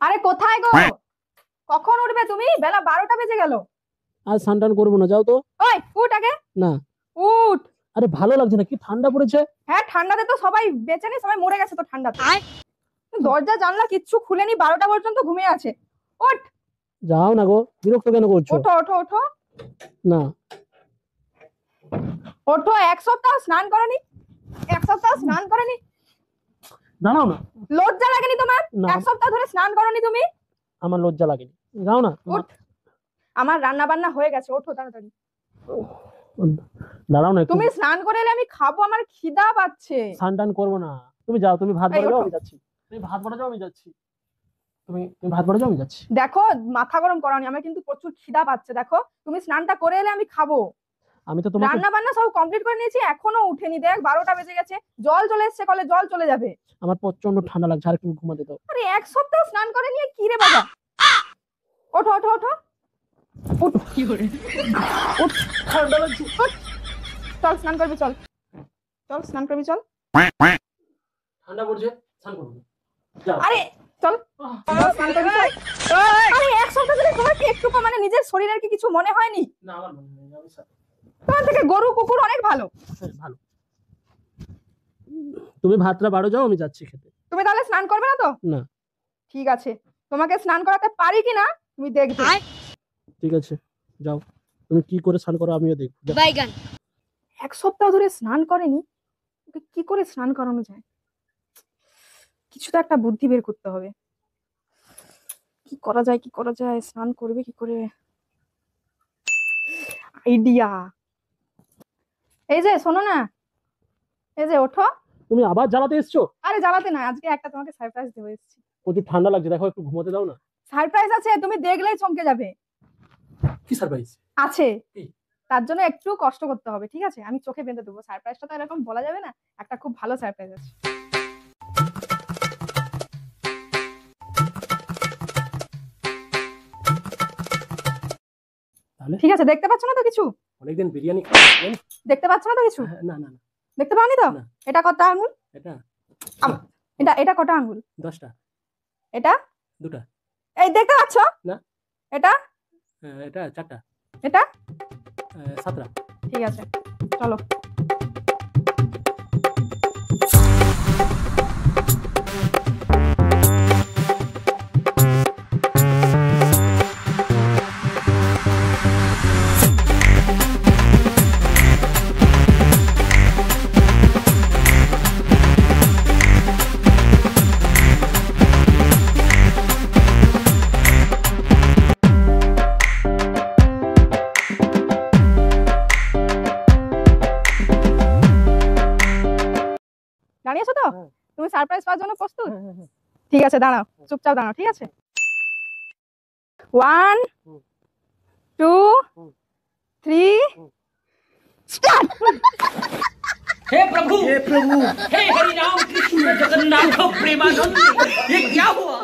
আরে কোথায় গো? কখন উঠবে তুমি? বেলা 12টা বেজে গেল। আজ স্নান করবো না, যাও তো। ওই উঠ আগে। না। উঠ। আরে ভালো লাগছে না, কি ঠান্ডা পড়েছে। হ্যাঁ ঠান্ডাতে তো সবাই বেঁচে নেই, সবাই মরে গেছে তো ঠান্ডাতে। দরজা জানলা কিচ্ছু খুলেনি, 12টা পর্যন্ত ঘুমিয়ে আছে। ওঠ। যাও না গো, বিরক্ত কেন করছো? ওঠো ওঠো ওঠো। না। ওঠো, এক সপ্তাহ স্নান করনি, এক সপ্তাহ স্নান করনি। দাঁড়াও না। লজ্জা লাগেনি তোমার? এক সপ্তাহ ধরে স্নান করনি তুমি। আমার লজ্জা লাগেনি, যাও না। ওঠ। আমার রান্না বান্না হয়ে গেছে, ওঠো তাড়াতাড়ি। দাঁড়াও না। তুমি স্নান করে এলে আমি খাবো, আমার খিদা পাচ্ছে। স্নান টান করবো না, তুমি যাও। তুমি ভাত বাড়া যাও, আমি যাচ্ছি। তুমি ভাত বাড়া যাও, আমি যাচ্ছি। তুমি ভাত বাড়া যাও, আমি যাচ্ছি। দেখো মাথা গরম করানি, আমার কিন্তু প্রচুর খিদা পাচ্ছে। দেখো তুমি স্নানটা করে এলে আমি খাবো। আমি তো তোমাকে রান্না বান্না সব কমপ্লিট করে নিয়েছি, এখনো উঠেনি। দেখ 12টা বেজে গেছে, জল চলে এসছে কলে, জল চলে যাবে। আমার প্রচন্ড ঠান্ডা লাগছে, আর একটু ঘুমাতে দাও। আরে এক সপ্তাহ স্নান করে নিয়ে কি রে বাবা। ওঠো ওঠো ওঠো। উঠ। কি করে? উঠ। ঠান্ডা লাগছে। চল স্নান করবি, চল চল স্নান করবি, চল। ঠান্ডা পড়ছে, স্নান করব। আরে চল স্নান করবি, চল। আরে এক সপ্তাহ ধরে তোমার কি একটু মানে নিজের শরীরের কি কিছু মনে হয়নি? না, আমার মনে নেই, আমি তোমার থেকে গরু কুকুর অনেক ভালো। ভালো। তুমি ভাতটা বাড়ো যাও, আমি যাচ্ছি খেতে। তুমি তাহলে স্নান করবে না তো? না। ঠিক আছে, তোমাকে স্নান করাতে পারি কিনা তুমি দেখবে। ঠিক আছে, যাও। তুমি কি করে স্নান করো আমিও দেখবো। এক সপ্তাহ ধরে স্নান করেনি, ওকে কি করে স্নান করানো যায়? কিছু তো একটা বুদ্ধি বের করতে হবে। কি করা যায়, কি করা যায়? স্নান করবে কি করে? আইডিয়া। এই যে শোনো না, এই যে ওঠো। তুমি আবার জ্বালাতে এসছো? আরে জ্বালাতে না, আজকে একটা তোমাকে সারপ্রাইজ দেবো এসেছি। প্রচুর ঠান্ডা লাগছে, দেখো একটু ঘুমাতে দাও না। সারপ্রাইজ আছে, তুমি দেখলেই চমকে যাবে। কি সারপ্রাইজ আছে? কি? তার জন্য একটু কষ্ট করতে হবে, ঠিক আছে? আমি চোখে বেঁধে দেবো। সারপ্রাইজটা তো এরকম বলা যাবে না, একটা খুব ভালো সারপ্রাইজ আছে। ঠিক আছে, দেখতে পাচ্ছ না তো কিছু? অনেকদিন বিরিয়ানি খাই। দেখতে পাচ্ছ না তো কিছু? না না না। দেখতে পাওনি তো? এটা কত আঙ্গুল? এটা এটা এটা কত আঙ্গুল? 10টা। এটা 2টা। এই দেখতে পাচ্ছ না। এটা এটা 4টা। এটা 7টা। ঠিক আছে, চলো। দাঁড়িয়েছো তো? তুমি সারপ্রাইজ পাওয়ার জন্য প্রস্তুত? ঠিক আছে, দাঁড়াও, চুপচাপ দাঁড়াও, ঠিক আছে? 1 2 3 स्टार्ट। हे प्रभु हे हरि राम कृष्ण जगन्नाथ प्रेमानंद, ये क्या हुआ?